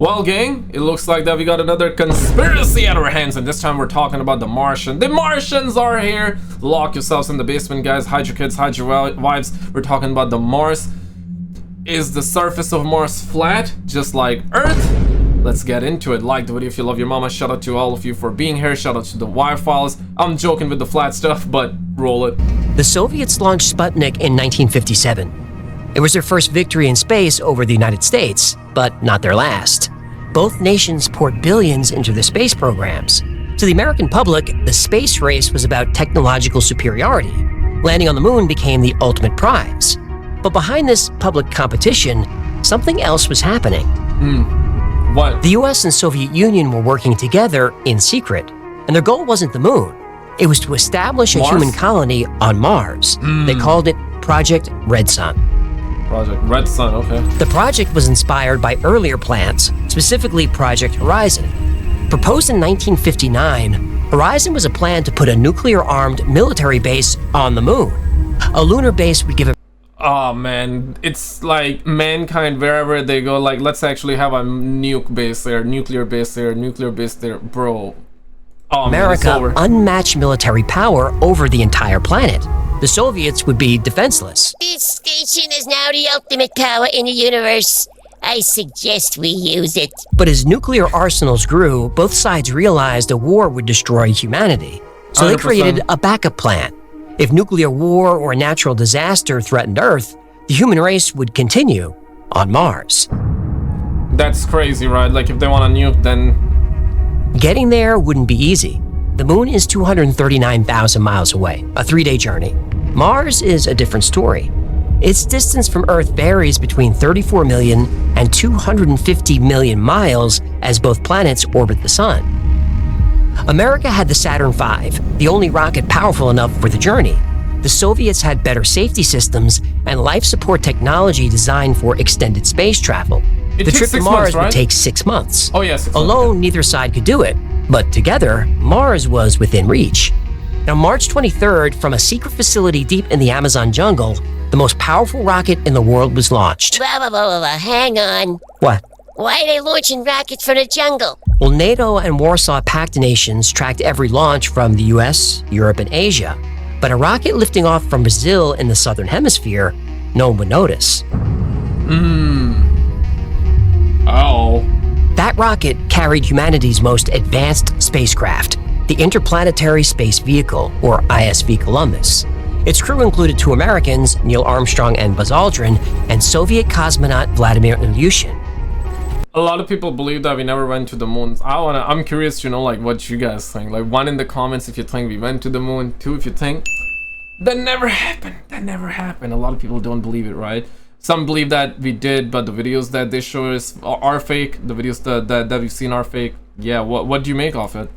Well, gang, it looks like that we got another conspiracy at our hands, and this time we're talking about the Martian. The Martians are here! Lock yourselves in the basement, guys. Hide your kids, hide your wives. We're talking about the Mars. Is the surface of Mars flat, just like Earth? Let's get into it. Like the video if you love your mama. Shout out to all of you for being here. Shout out to the Wire Files. I'm joking with the flat stuff, but roll it. The Soviets launched Sputnik in 1957. It was their first victory in space over the United States, but not their last. Both nations poured billions into their space programs. To the American public, the space race was about technological superiority. Landing on the moon became the ultimate prize. But behind this public competition, something else was happening. What? The US and Soviet Union were working together in secret, and their goal wasn't the moon. It was to establish a human colony on Mars. They called it Project Redson. Project Redson, okay. The project was inspired by earlier plans, specifically Project Horizon. Proposed in 1959, Horizon was a plan to put a nuclear-armed military base on the moon. A lunar base would give a... Oh man, it's like mankind wherever they go, like let's actually have a nuke base there, nuclear base there, nuclear base there, bro. Oh, America unmatched military power over the entire planet. The Soviets would be defenseless. This station is now the ultimate power in the universe. I suggest we use it. But as nuclear arsenals grew, both sides realized a war would destroy humanity. So they created a backup plan. If nuclear war or a natural disaster threatened Earth, the human race would continue on Mars. That's crazy, right? Like if they want to nuke, then... Getting there wouldn't be easy. The moon is 239,000 miles away, a 3-day journey. Mars is a different story. Its distance from Earth varies between 34 million and 250 million miles as both planets orbit the Sun. America had the Saturn V, the only rocket powerful enough for the journey. The Soviets had better safety systems and life support technology designed for extended space travel. The trip to Mars would take 6 months. Oh yes. Alone, neither side could do it, but together, Mars was within reach. On March 23rd, from a secret facility deep in the Amazon jungle, the most powerful rocket in the world was launched. Hang on. What? Why are they launching rockets from the jungle? Well, NATO and Warsaw Pact nations tracked every launch from the US, Europe, and Asia. But a rocket lifting off from Brazil in the southern hemisphere, no one would notice. Oh. That rocket carried humanity's most advanced spacecraft, the Interplanetary Space Vehicle, or ISV Columbus. Its crew included 2 Americans, Neil Armstrong and Buzz Aldrin, and Soviet cosmonaut Vladimir Ilyushin. A lot of people believe that we never went to the moon. I'm curious to know like what you guys think. Like 1 in the comments if you think we went to the moon, 2 if you think that never happened. That never happened. A lot of people don't believe it, right? Some believe that we did, but the videos that they show us are fake. The videos that we've seen are fake. Yeah, what do you make of it?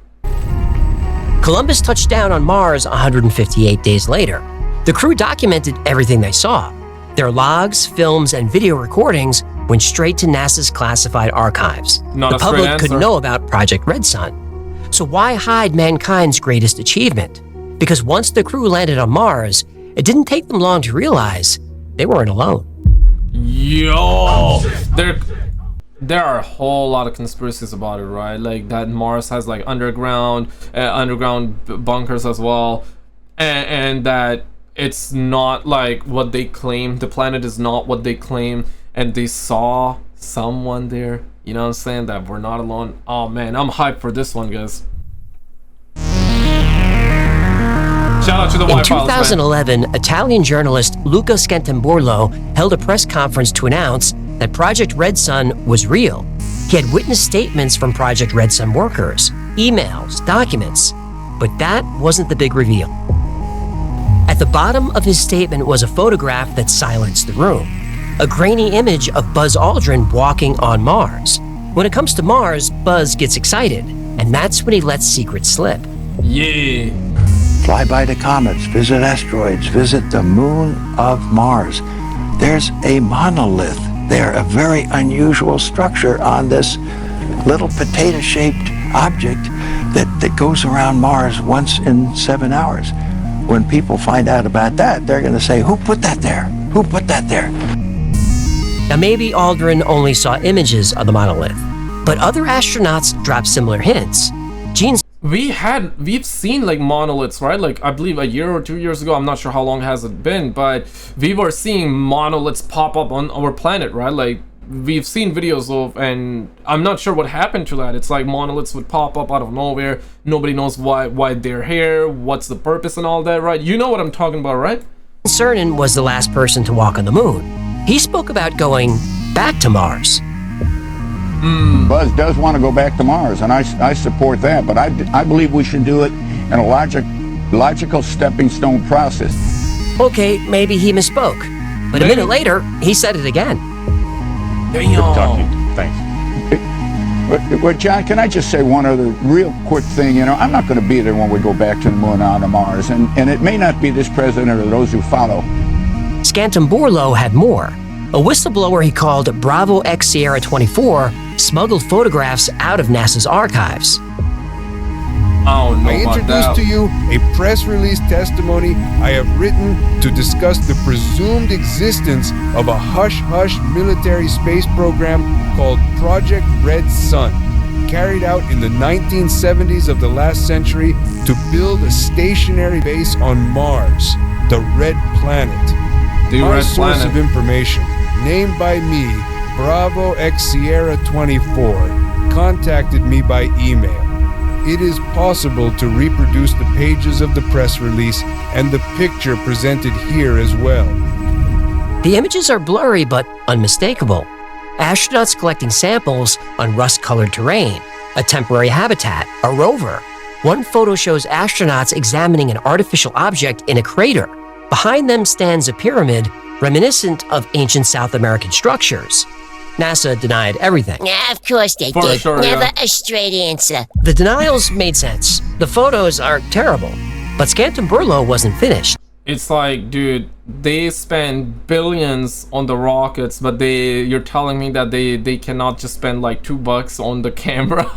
Columbus touched down on Mars 158 days later. The crew documented everything they saw. Their logs, films, and video recordings went straight to NASA's classified archives. The public could know about Project Redson. So why hide mankind's greatest achievement? Because once the crew landed on Mars, it didn't take them long to realize they weren't alone. Yo, there are a whole lot of conspiracies about it, right? Like that Mars has like underground bunkers as well, and that it's not like what they claim. The planet is not what they claim, and they saw someone there. You know what I'm saying? That we're not alone. Oh man, I'm hyped for this one, guys. Shout out to the In 2011, Italian journalist Luca Scantamburlo held a press conference to announce that Project Redson was real. He had witnessed statements from Project Redson workers, emails, documents, but that wasn't the big reveal. At the bottom of his statement was a photograph that silenced the room, a grainy image of Buzz Aldrin walking on Mars. When it comes to Mars, Buzz gets excited, and that's when he lets secrets slip. Yeah. Fly by the comets, visit asteroids, visit the moon of Mars. There's a monolith there, a very unusual structure on this little potato-shaped object that goes around Mars once in 7 hours. When people find out about that, they're going to say, who put that there? Who put that there? Now maybe Aldrin only saw images of the monolith, but other astronauts dropped similar hints. Gene's We've seen like monoliths, right? Like I believe a year or 2 years ago, I'm not sure how long has it been, but we were seeing monoliths pop up on our planet, right? Like we've seen videos of, and I'm not sure what happened to that. It's like monoliths would pop up out of nowhere. Nobody knows why they're here, what's the purpose and all that, right? You know what I'm talking about, right? Cernan was the last person to walk on the moon. He spoke about going back to Mars. Buzz does want to go back to Mars, and I support that, but I believe we should do it in a logical stepping stone process. Okay, maybe he misspoke, but a minute later, he said it again. Good to talk to you. Thanks. But John, can I just say one other real quick thing? You know, I'm not going to be there when we go back to the moon and on to Mars, and it may not be this president or those who follow. Scantum Borlo had more. A whistleblower he called Bravo X Sierra 24 smuggled photographs out of NASA's archives. Oh, no, I introduce to you a press release testimony I have written to discuss the presumed existence of a hush-hush military space program called Project Redson, carried out in the 1970s of the last century to build a stationary base on Mars, the Red Planet. My source of information, named by me, Bravo X Sierra 24, contacted me by email. It is possible to reproduce the pages of the press release and the picture presented here as well. The images are blurry but unmistakable. Astronauts collecting samples on rust-colored terrain, a temporary habitat, a rover. One photo shows astronauts examining an artificial object in a crater. Behind them stands a pyramid reminiscent of ancient South American structures. NASA denied everything. Yeah, of course they did. Sure, Never a straight answer. The denials made sense. The photos are terrible, but Scantum Borlo wasn't finished. It's like, dude, they spend billions on the rockets, but you're telling me that they cannot just spend like $2 on the camera?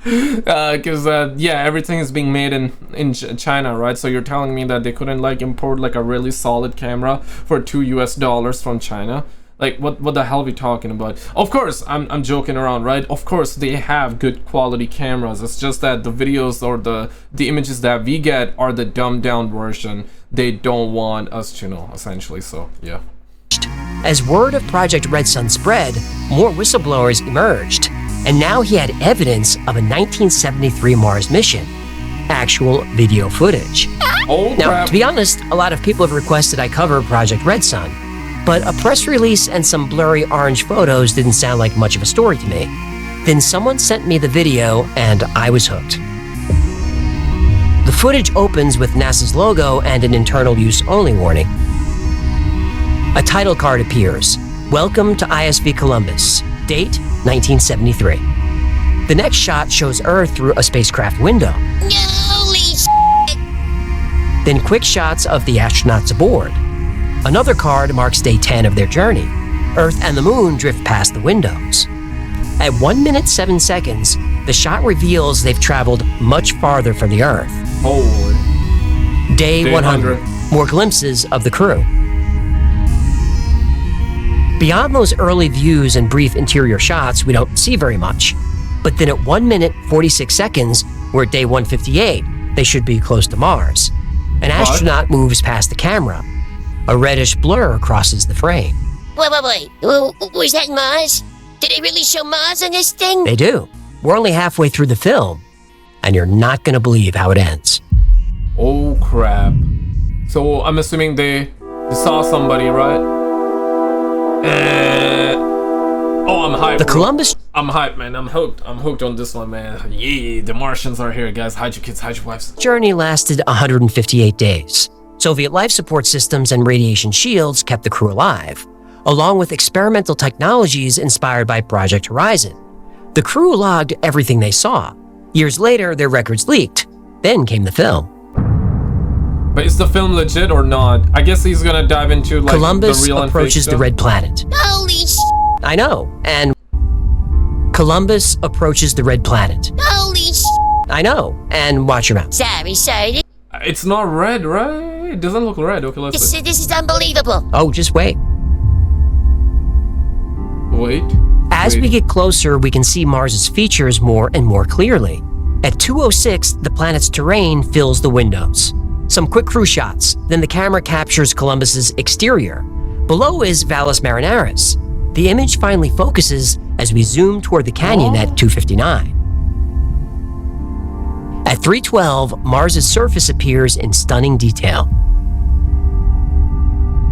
Because yeah, everything is being made in China, right? So you're telling me that they couldn't like import like a really solid camera for $2 from China? Like what the hell are we talking about? Of course, I'm joking around, right? Of course they have good quality cameras. It's just that the videos or the images that we get are the dumbed down version. They don't want us to know, essentially. So yeah. As word of Project Redson spread, more whistleblowers emerged, and now he had evidence of a 1973 Mars mission. Actual video footage. Oh, Now, crap. to be honest, a lot of people have requested I cover Project Redson, but a press release and some blurry orange photos didn't sound like much of a story to me. Then someone sent me the video, and I was hooked. The footage opens with NASA's logo and an internal use only warning. A title card appears. Welcome to ISV Columbus. Date 1973. The next shot shows Earth through a spacecraft window. Holy s***! Then quick shots of the astronauts aboard. Another card marks day 10 of their journey. Earth and the moon drift past the windows. At 1 minute 7 seconds, the shot reveals they've traveled much farther from the Earth. Holy. Day 100. More glimpses of the crew. Beyond those early views and brief interior shots, we don't see very much. But then at 1 minute 46 seconds, we're at day 158. They should be close to Mars. An astronaut moves past the camera. A reddish blur crosses the frame. Wait. Was that Mars? Did they really show Mars on this thing? They do. We're only halfway through the film, and you're not going to believe how it ends. Oh crap. So I'm assuming they saw somebody, right? Oh, I'm hyped. The Columbus I'm hyped, man. I'm hooked. I'm hooked on this one, man. Yeah, the Martians are here, guys. Hide your kids, hide your wives. journey lasted 158 days. Soviet life support systems and radiation shields kept the crew alive, along with experimental technologies inspired by Project Horizon. The crew logged everything they saw. Years later, their records leaked. Then came the film. But is the film legit or not? I guess he's gonna dive into like Columbus the real and fake approaches the stuff. Red Planet. Holy s***! I know, and Columbus approaches the Red Planet. Holy s***! I know, and watch your mouth. Sorry. It's not red, right? It doesn't look red. Okay, let's This see. is unbelievable. Oh, just wait. Wait. As we get closer, we can see Mars's features more and more clearly. At 2:06, the planet's terrain fills the windows. Some quick crew shots, then the camera captures Columbus's exterior. Below is Valles Marineris. The image finally focuses as we zoom toward the canyon at 2:59. At 3:12, Mars's surface appears in stunning detail.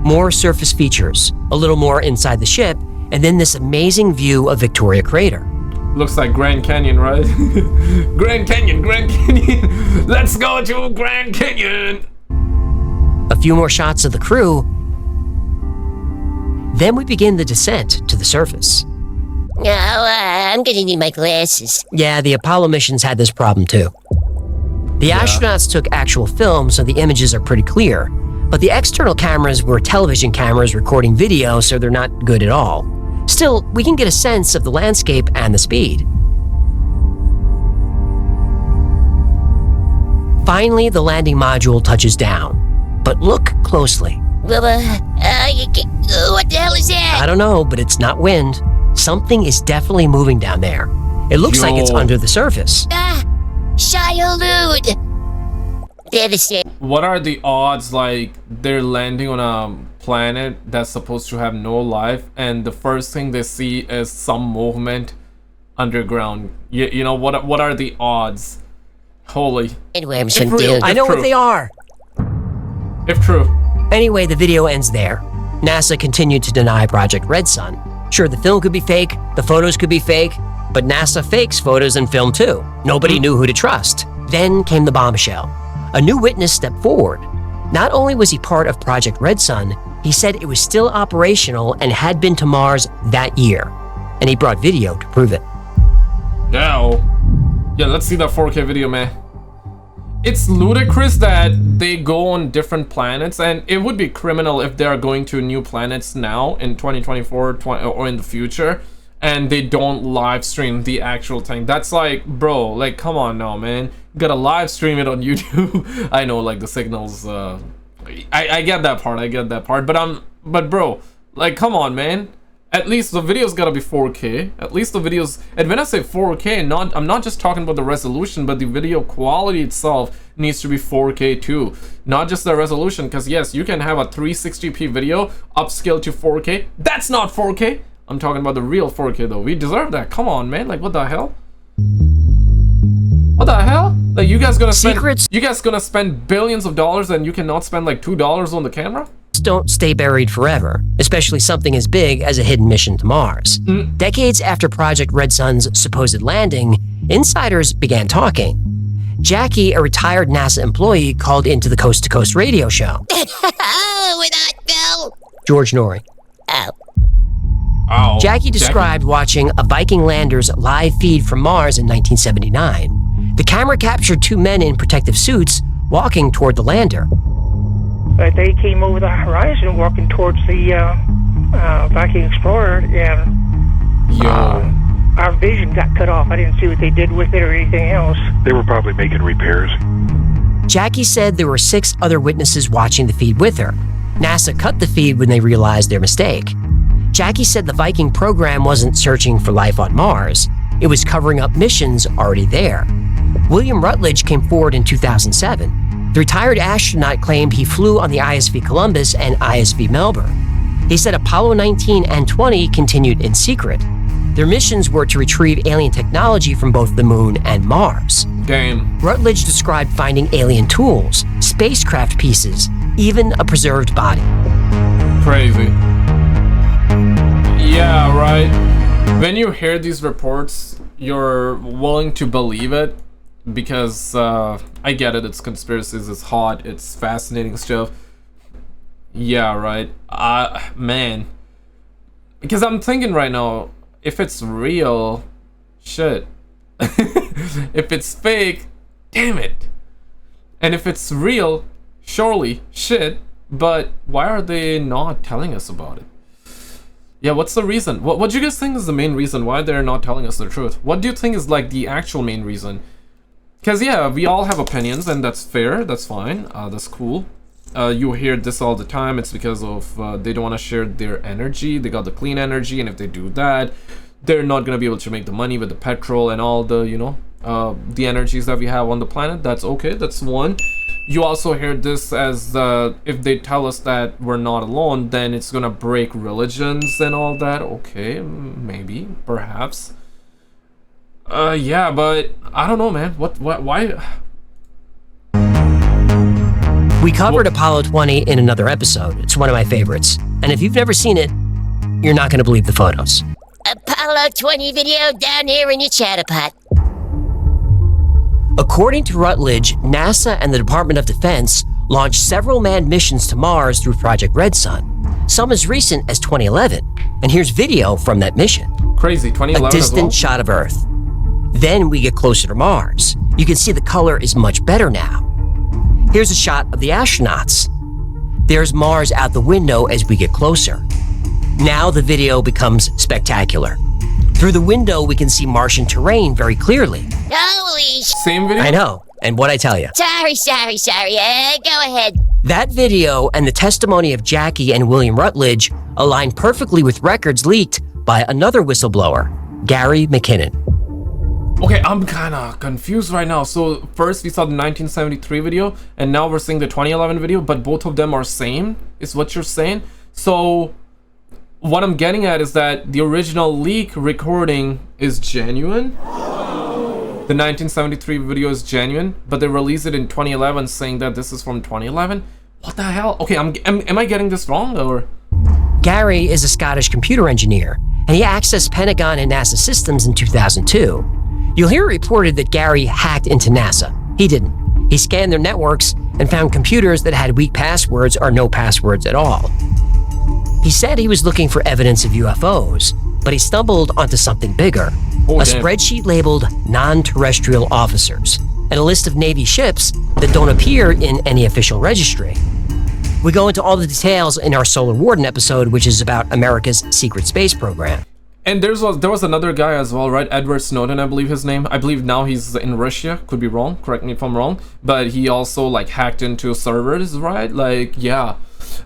More surface features, a little more inside the ship, and then this amazing view of Victoria Crater. Looks like Grand Canyon, right? Grand Canyon. Let's go to Grand Canyon. A few more shots of the crew. Then we begin the descent to the surface. Oh, I'm gonna need my glasses. Yeah, the Apollo missions had this problem too. The astronauts took actual film, so the images are pretty clear. But the external cameras were television cameras recording video, so they're not good at all. Still, we can get a sense of the landscape and the speed. Finally, the landing module touches down. But look closely. Well, what the hell is that? I don't know, but it's not wind. Something is definitely moving down there. It looks like it's under the surface. Shia-Lude! Devastating. What are the odds, like, they're landing on a planet that's supposed to have no life, and the first thing they see is some movement underground? You know, what are the odds? Holy. Anyway, I know what they are. If true. Anyway, the video ends there. NASA continued to deny Project Redson. Sure, the film could be fake, the photos could be fake, but NASA fakes photos and film too. Nobody knew who to trust. Then came the bombshell. A new witness stepped forward. Not only was he part of Project Redson, he said it was still operational and had been to Mars that year. And he brought video to prove it. Yeah, let's see that 4K video, man. It's ludicrous that they go on different planets, and it would be criminal if they are going to new planets now in 2024 or in the future, and they don't live stream the actual thing. That's like, bro, like, come on now, man. You gotta live stream it on YouTube. I know, like, the signals, I get that part, but bro, like, come on, man. At least the video's gotta be 4K. At least the videos, and when I say 4K, I'm not just talking about the resolution, but the video quality itself needs to be 4K too. Not just the resolution, because yes, you can have a 360p video upscale to 4K. That's not 4K. I'm talking about the real 4K though. We deserve that. Come on, man. Like, what the hell? What the hell? Like, you guys gonna spend billions of dollars and you cannot spend like $2 on the camera? Don't stay buried forever, especially something as big as a hidden mission to Mars. Decades after Project Redson's supposed landing, insiders began talking. Jackie, a retired NASA employee, called into the Coast to Coast radio show. Oh, without Bill. George Norrie. Oh. Jackie described watching a Viking lander's live feed from Mars in 1979. The camera captured two men in protective suits walking toward the lander. They came over the horizon walking towards the Viking Explorer, and our vision got cut off. I didn't see what they did with it or anything else. They were probably making repairs. Jackie said there were 6 other witnesses watching the feed with her. NASA cut the feed when they realized their mistake. Jackie said the Viking program wasn't searching for life on Mars. It was covering up missions already there. William Rutledge came forward in 2007. The retired astronaut claimed he flew on the ISV Columbus and ISV Melbourne. He said Apollo 19 and 20 continued in secret. Their missions were to retrieve alien technology from both the moon and Mars. Damn. Rutledge described finding alien tools, spacecraft pieces, even a preserved body. Crazy. Yeah, right. When you hear these reports, you're willing to believe it. Because I get it, it's conspiracies, it's hot, it's fascinating stuff. Yeah, right. Man. Because I'm thinking right now, if it's real, shit. If it's fake, damn it. And if it's real, surely, shit. But why are they not telling us about it? Yeah, what's the reason? What do you guys think is the main reason why they're not telling us the truth? What do you think is like the actual main reason? Because, yeah, we all have opinions, and that's fair, that's fine, that's cool. You hear this all the time, it's because of they don't want to share their energy, they got the clean energy, and if they do that, they're not gonna be able to make the money with the petrol and all the, you know, the energies that we have on the planet. That's okay. That's one. You also hear this as if they tell us that we're not alone, then it's gonna break religions and all that. Okay, maybe, perhaps. Yeah, but I don't know, man. Why? We covered Apollo 20 in another episode. It's one of my favorites. And if you've never seen it, you're not going to believe the photos. Apollo 20 video down here in your chatter pot. According to Rutledge, NASA and the Department of Defense launched several manned missions to Mars through Project Redson, some as recent as 2011. And here's video from that mission. Crazy, 2011 A distant as well? shot of Earth. Then we get closer to Mars. You can see the color is much better now. Here's a shot of the astronauts. There's Mars out the window as we get closer. Now the video becomes spectacular. Through the window, we can see Martian terrain very clearly. Holy sh... Same video? I know, and what'd I tell you? Sorry. Go ahead. That video and the testimony of Jackie and William Rutledge align perfectly with records leaked by another whistleblower, Gary McKinnon. Okay, I'm kind of confused right now. So first we saw the 1973 video, and now we're seeing the 2011 video, but both of them are same, is what you're saying? So what I'm getting at is that the original leak recording is genuine. The 1973 video is genuine, but they released it in 2011 saying that this is from 2011. What the hell? Okay, am I getting this wrong, or? Gary is a Scottish computer engineer, and he accessed Pentagon and NASA systems in 2002. You'll hear it reported that Gary hacked into NASA. He didn't. He scanned their networks and found computers that had weak passwords or no passwords at all. He said he was looking for evidence of UFOs, but he stumbled onto something bigger. A spreadsheet labeled non-terrestrial officers and a list of Navy ships that don't appear in any official registry. We go into all the details in our Solar Warden episode, which is about America's secret space program. And there was another guy as well, right? Edward Snowden, I believe his name. I believe now he's in Russia. Could be wrong. Correct me if I'm wrong. But he also like hacked into servers, right? Like, yeah.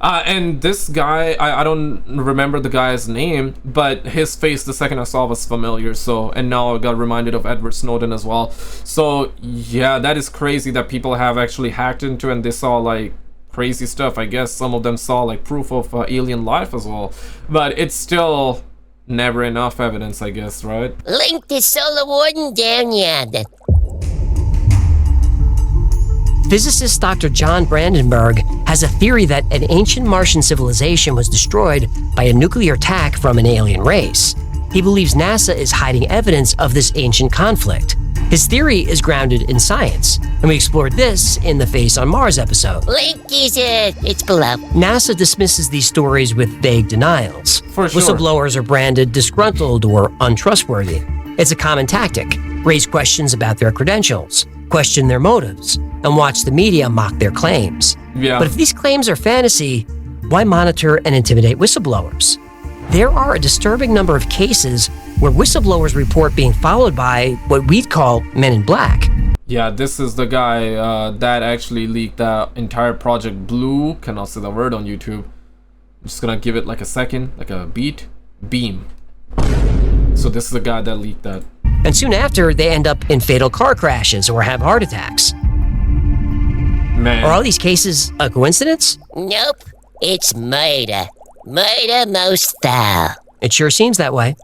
And this guy, I don't remember the guy's name, but his face the second I saw was familiar. So, and now I got reminded of Edward Snowden as well. So yeah, that is crazy that people have actually hacked into and they saw like crazy stuff. I guess some of them saw like proof of alien life as well. But it's still never enough evidence, I guess, right? Link to Solar Warden down yonder. Physicist Dr. John Brandenburg has a theory that an ancient Martian civilization was destroyed by a nuclear attack from an alien race. He believes NASA is hiding evidence of this ancient conflict. His theory is grounded in science, and we explored this in the Face on Mars episode. Link is it's below. NASA dismisses these stories with vague denials. For sure. Whistleblowers are branded disgruntled or untrustworthy. It's a common tactic. Raise questions about their credentials, question their motives, and watch the media mock their claims. Yeah. But if these claims are fantasy, why monitor and intimidate whistleblowers? There are a disturbing number of cases where whistleblowers report being followed by what we'd call men in black. Yeah, this is the guy that actually leaked that entire Project Blue. Cannot say the word on YouTube. I'm just gonna give it like a second, like a beam. So this is the guy that leaked that. And soon after, they end up in fatal car crashes or have heart attacks. Man. Are all these cases a coincidence? Nope. It's murder. Murder most foul. It sure seems that way.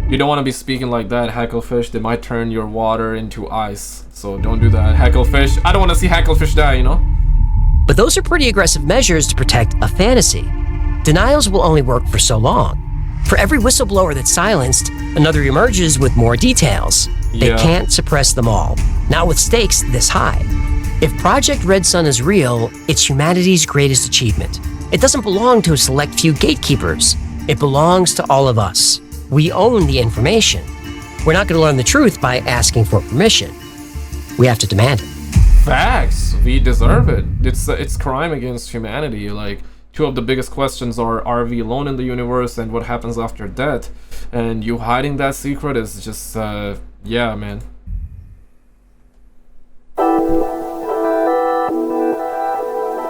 You don't want to be speaking like that, Hackle Fish. They might turn your water into ice. So don't do that, Hackle Fish. I don't want to see Hackle Fish die, you know? But those are pretty aggressive measures to protect a fantasy. Denials will only work for so long. For every whistleblower that's silenced, another emerges with more details. They can't suppress them all, not with stakes this high. If Project Redson is real, it's humanity's greatest achievement. It doesn't belong to a select few gatekeepers. It belongs to all of us. We own the information. We're not going to learn the truth by asking for permission. We have to demand it. Facts. We deserve it. It's crime against humanity. Like, two of the biggest questions are we alone in the universe and what happens after death? And you hiding that secret is just, yeah, man.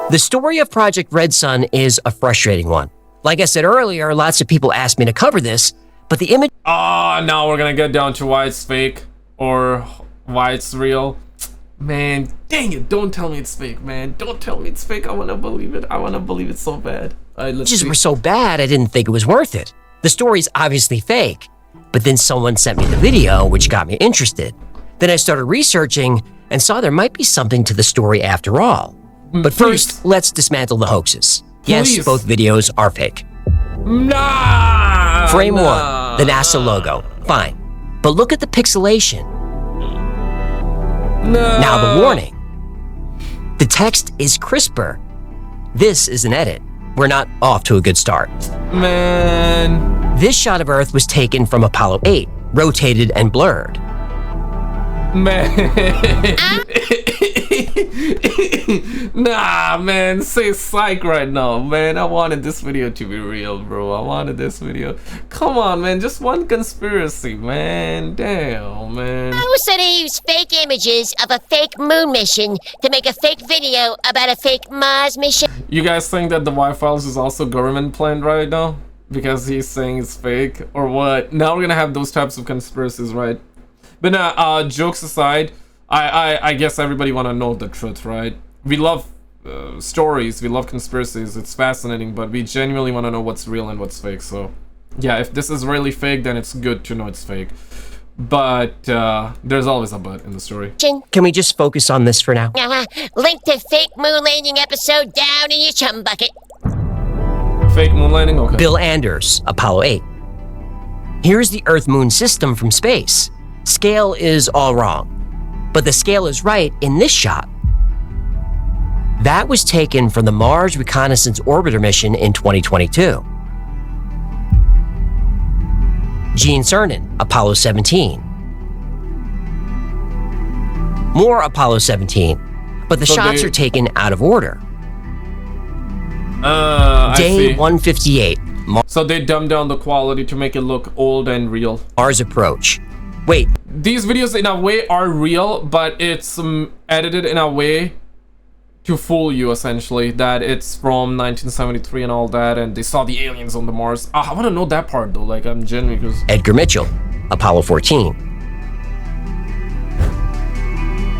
The story of Project Redson is a frustrating one. Like I said earlier, lots of people asked me to cover this, but the image... Oh, now we're gonna get down to why it's fake or why it's real. Man, dang it, don't tell me it's fake, man. Don't tell me it's fake. I wanna believe it. I wanna believe it so bad. Alright, let's see. Were so bad, I didn't think it was worth it. The story's obviously fake. But then someone sent me the video, which got me interested. Then I started researching and saw there might be something to the story after all. But first, let's dismantle the hoaxes. Yes, both videos are fake. Nah! Frame 1, the NASA logo. Fine. But look at the pixelation. No. Now the warning. The text is crisper. This is an edit. We're not off to a good start. Man. This shot of Earth was taken from Apollo 8, rotated and blurred. Man. Nah, man, say psych right now, man. I wanted this video to be real, bro. I wanted this video. Come on, man, just one conspiracy, man. Damn, man. Also, they use fake images of a fake moon mission to make a fake video about a fake Mars mission. You guys think that the Y-Files is also government planned right now? Because he's saying it's fake, or what? Now we're gonna have those types of conspiracies, right? But nah, jokes aside, I guess everybody want to know the truth, right? We love stories, we love conspiracies, it's fascinating, but we genuinely want to know what's real and what's fake. So yeah, if this is really fake, then it's good to know it's fake. But there's always a but in the story. Can we just focus on this for now? Link to fake moon landing episode down in your chum bucket. Fake moon landing? Okay. Bill Anders, Apollo 8. Here's the Earth-Moon system from space. Scale is all wrong, but the scale is right in this shot. That was taken from the Mars Reconnaissance Orbiter mission in 2022. Gene Cernan, Apollo 17. More Apollo 17, but the shots are taken out of order. Day 158. So they dumbed down the quality to make it look old and real. Mars approach. Wait. These videos in a way are real, but it's edited in a way to fool you, essentially, that it's from 1973 and all that, and they saw the aliens on the Mars. I want to know that part though, like I'm genuine, because Edgar Mitchell, Apollo 14.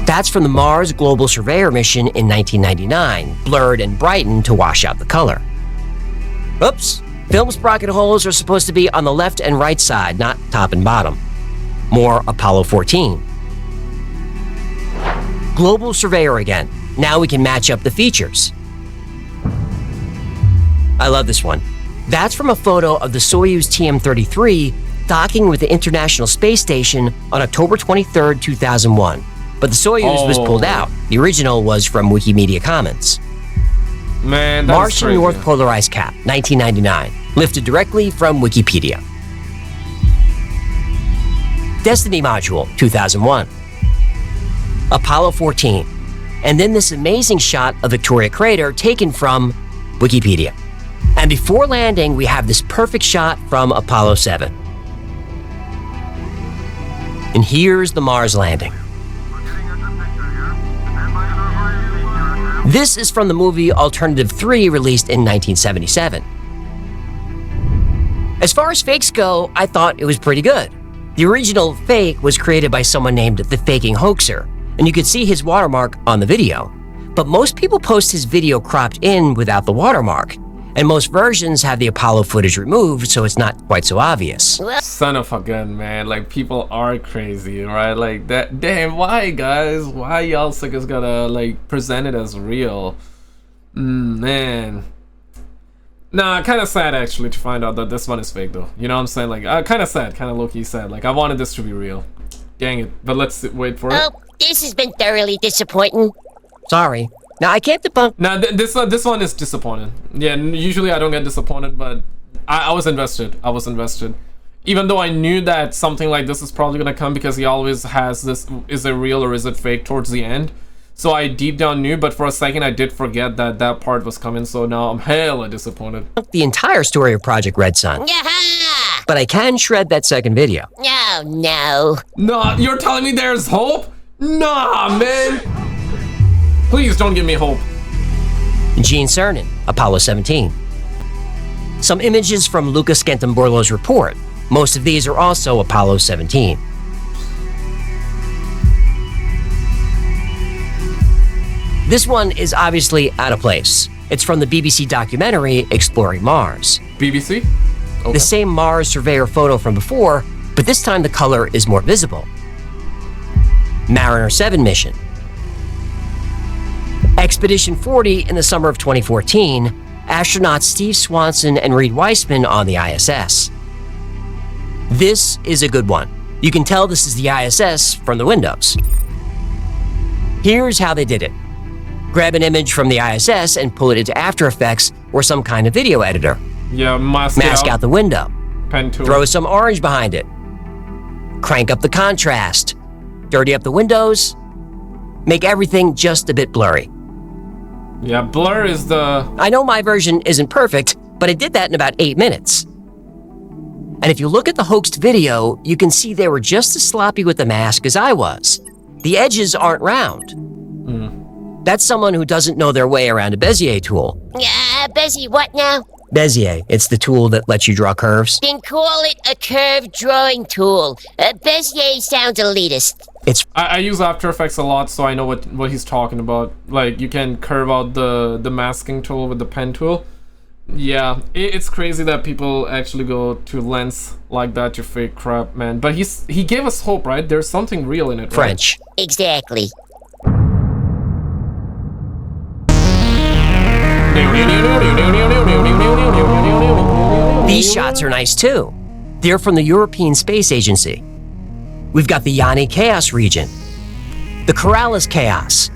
That's from the Mars Global Surveyor mission in 1999, blurred and brightened to wash out the color. Oops, film sprocket holes are supposed to be on the left and right side, not top and bottom. More Apollo 14. Global Surveyor again. Now we can match up the features. I love this one. That's from a photo of the Soyuz TM-33 docking with the International Space Station on October 23, 2001. But the Soyuz was pulled out. The original was from Wikimedia Commons. Man, that's Martian crazy. North Polar Ice Cap, 1999. Lifted directly from Wikipedia. Destiny Module, 2001. Apollo 14. And then this amazing shot of Victoria Crater taken from Wikipedia. And before landing, we have this perfect shot from Apollo 7. And here's the Mars landing. This is from the movie Alternative 3, released in 1977. As far as fakes go, I thought it was pretty good. The original fake was created by someone named The Faking Hoaxer, and you could see his watermark on the video. But most people post his video cropped in without the watermark, and most versions have the Apollo footage removed, so it's not quite so obvious. Son of a gun, man. Like, people are crazy, right? Like, that. Damn, why, guys? Why y'all suckers gotta, like, present it as real? Man. Nah, kind of sad, actually, to find out that this one is fake, though. You know what I'm saying? Like, kind of sad, kind of low-key sad. Like, I wanted this to be real. Dang it. But let's wait for it. Oh, this has been thoroughly disappointing. Sorry. Now, I can't debunk... Nah, this one is disappointing. Yeah, usually I don't get disappointed, but I was invested. I was invested. Even though I knew that something like this is probably gonna come, because he always has this, is it real or is it fake, towards the end. So I deep down knew, but for a second I did forget that that part was coming, so now I'm hella disappointed. The entire story of Project Redson. Yaha! But I can shred that second video. No, no. Nah, you're telling me there's hope? Nah, man. Please don't give me hope. Gene Cernan, Apollo 17. Some images from Lucas Scantamboro's report. Most of these are also Apollo 17. This one is obviously out of place. It's from the BBC documentary Exploring Mars. BBC? Okay. The same Mars surveyor photo from before, but this time the color is more visible. Mariner 7 mission. Expedition 40 in the summer of 2014, astronauts Steve Swanson and Reed Weissman on the ISS. This is a good one. You can tell this is the ISS from the windows. Here's how they did it. Grab an image from the ISS and pull it into After Effects or some kind of video editor. Yeah, mask out the window. Pen tool. Throw some orange behind it. Crank up the contrast. Dirty up the windows. Make everything just a bit blurry. Yeah, blur is the... I know my version isn't perfect, but I did that in about 8 minutes. And if you look at the hoaxed video, you can see they were just as sloppy with the mask as I was. The edges aren't round. That's someone who doesn't know their way around a Bezier tool. Bezier what now? Bezier, it's the tool that lets you draw curves. Then call it a curve drawing tool. Bezier sounds elitist. I use After Effects a lot, so I know what he's talking about. Like, you can curve out the masking tool with the pen tool. Yeah, it's crazy that people actually go to lengths like that to fake crap, man. But he gave us hope, right? There's something real in it, right? French. Exactly. These shots are nice too. They're from the European Space Agency. We've got the Yanni Chaos region, the Corrales Chaos.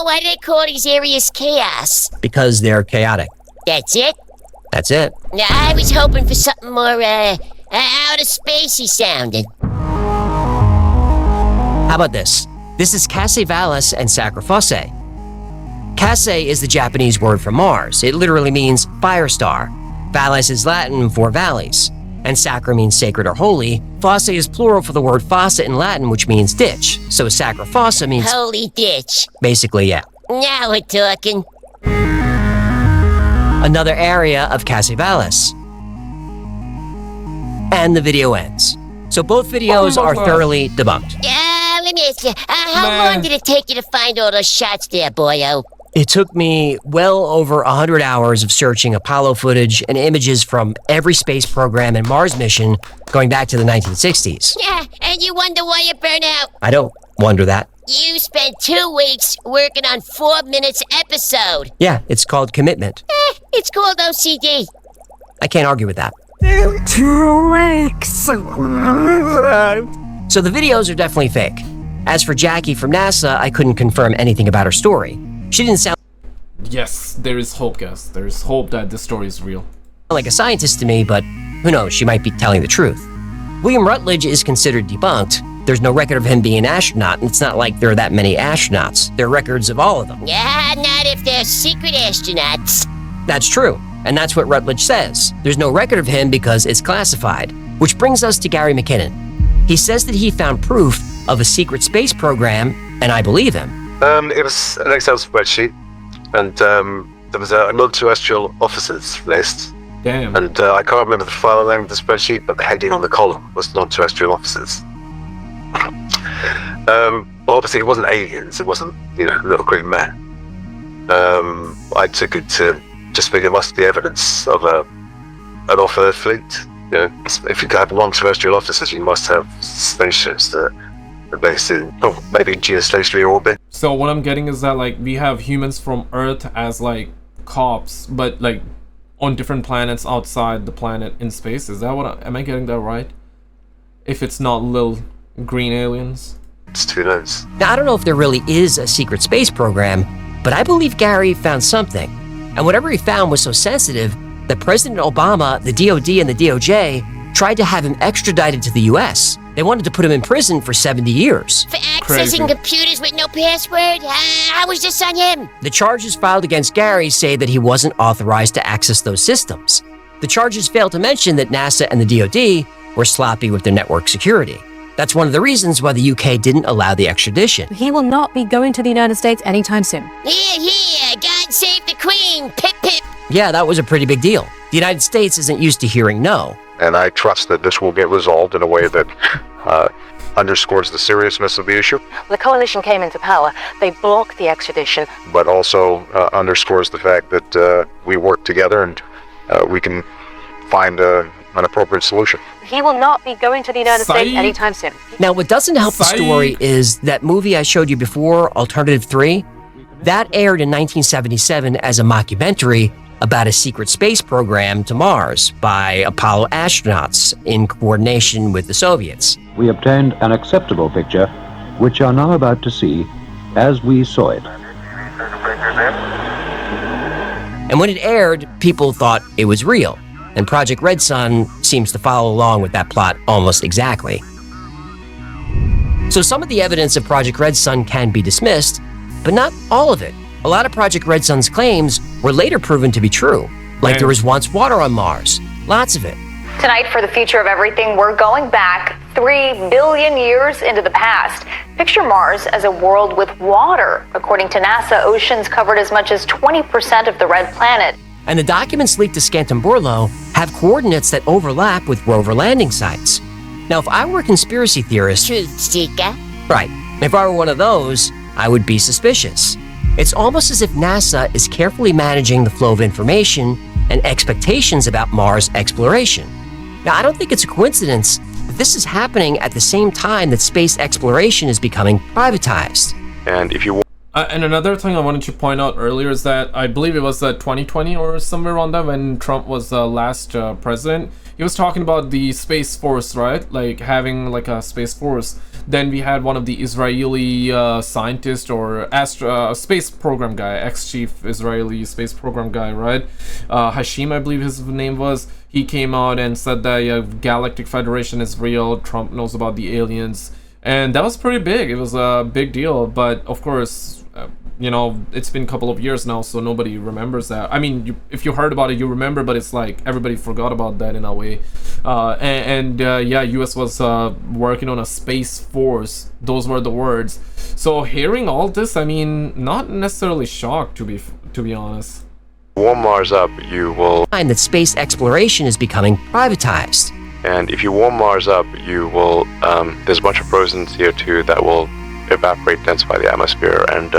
Why do they call these areas chaos? Because they're chaotic. That's it? That's it. I was hoping for something more, outer spacey sounding. How about this? This is Cassavalis and Sacrifosse. Casse is the Japanese word for Mars. It literally means fire star. Valles is Latin for valleys. And sacra means sacred or holy. Fosse is plural for the word fossa in Latin, which means ditch. So sacrifossa means... Holy ditch. Basically, yeah. Now we're talking. Another area of Cassavalis. And the video ends. So both videos are thoroughly debunked. Let me ask you, how long did it take you to find all those shots there, boyo? It took me well over 100 hours of searching Apollo footage and images from every space program and Mars mission going back to the 1960s. Yeah, and you wonder why you burn out? I don't wonder that. You spent 2 weeks working on 4 minutes episode. Yeah, it's called commitment. It's called OCD. I can't argue with that. 2 weeks. So the videos are definitely fake. As for Jackie from NASA, I couldn't confirm anything about her story. She didn't sound... Yes, there is hope, guys. There is hope that this story is real. ...like a scientist to me, but who knows, she might be telling the truth. William Rutledge is considered debunked. There's no record of him being an astronaut, and it's not like there are that many astronauts. There are records of all of them. Yeah, not if they're secret astronauts. That's true, and that's what Rutledge says. There's no record of him because it's classified. Which brings us to Gary McKinnon. He says that he found proof of a secret space program, and I believe him. It was an Excel spreadsheet, and there was a non-terrestrial officers list. Damn. And I can't remember the file name of the spreadsheet, but the heading on the column was non-terrestrial officers. Well, obviously it wasn't aliens, it wasn't, little green men. I took it to just think there must be evidence of an off-Earth fleet. If you have non-terrestrial officers, you must have spaceships that are based in, maybe geostationary orbit. So what I'm getting is that, like, we have humans from Earth as, like, cops, but, like, on different planets outside the planet in space. Is that am I getting that right? If it's not little green aliens? Who knows? Now, I don't know if there really is a secret space program, but I believe Gary found something. And whatever he found was so sensitive that President Obama, the DOD, and the DOJ tried to have him extradited to the US. They wanted to put him in prison for 70 years. For accessing computers with no password? How was this on him? The charges filed against Gary say that he wasn't authorized to access those systems. The charges fail to mention that NASA and the DOD were sloppy with their network security. That's one of the reasons why the UK didn't allow the extradition. He will not be going to the United States anytime soon. Here, God save the Queen, pip pip. Yeah, that was a pretty big deal. The United States isn't used to hearing no. And I trust that this will get resolved in a way that underscores the seriousness of the issue. The coalition came into power. They blocked the extradition. But also underscores the fact that we work together and we can find an appropriate solution. He will not be going to the United States anytime soon. Now, what doesn't help the story is that movie I showed you before, Alternative 3, that aired in 1977 as a mockumentary about a secret space program to Mars by Apollo astronauts in coordination with the Soviets. We obtained an acceptable picture, which you are now about to see as we saw it. And when it aired, people thought it was real, and Project Redson seems to follow along with that plot almost exactly. So some of the evidence of Project Redson can be dismissed, but not all of it. A lot of Project Redson's claims were later proven to be true, like there was once water on Mars, lots of it. Tonight, for the future of everything, we're going back 3 billion years into the past. Picture Mars as a world with water. According to NASA, oceans covered as much as 20% of the red planet. And the documents leaked to Scantamburlo have coordinates that overlap with rover landing sites. Now, if I were a conspiracy theorist... Truth seeker. Right. If I were one of those, I would be suspicious. It's almost as if NASA is carefully managing the flow of information and expectations about Mars exploration. Now, I don't think it's a coincidence that this is happening at the same time that space exploration is becoming privatized. And if you and another thing I wanted to point out earlier is that I believe it was 2020 or somewhere around that when Trump was last president. He was talking about the Space Force, right? Like having like a Space Force. Then we had one of the Israeli scientists or space program guy, ex-chief Israeli space program guy, right? Hashim, I believe his name was. He came out and said that Galactic Federation is real. Trump knows about the aliens. And that was pretty big. It was a big deal. But of course, you know, it's been a couple of years now, so nobody remembers that. I mean, if you heard about it, you remember, but it's like everybody forgot about that in a way. Yeah, US was working on a space force. Those were the words. So hearing all this, I mean, not necessarily shocked, to be honest. warm Mars up, you will find that space exploration is becoming privatized. And if you warm Mars up, you will there's a bunch of frozen CO2 that will evaporate, densify the atmosphere, and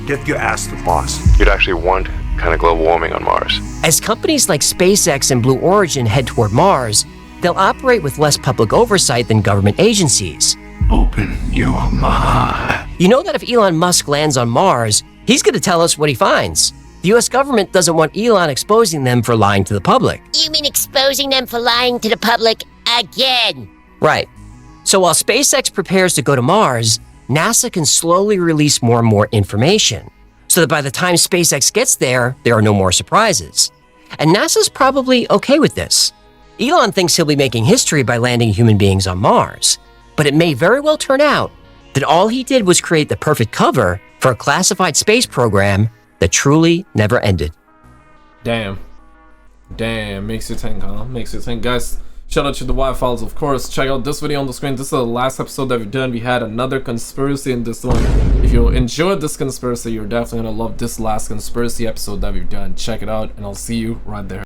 get your ass to Mars. You'd actually want kind of global warming on Mars. As companies like SpaceX and Blue Origin head toward Mars, they'll operate with less public oversight than government agencies. Open your mind. You know that if Elon Musk lands on Mars, he's going to tell us what he finds. The US government doesn't want Elon exposing them for lying to the public. You mean exposing them for lying to the public again? Right. So while SpaceX prepares to go to Mars, NASA can slowly release more and more information, so that by the time SpaceX gets there, there are no more surprises. And NASA's probably okay with this. Elon thinks he'll be making history by landing human beings on Mars, but it may very well turn out that all he did was create the perfect cover for a classified space program that truly never ended. Damn. Makes you think, huh? Makes you think. Guys, shout out to the Wild Files, of course. Check out this video on the screen. This is the last episode that we've done. We had another conspiracy in this one. If you enjoyed this conspiracy, you're definitely gonna love this last conspiracy episode that we've done. Check it out, and I'll see you right there.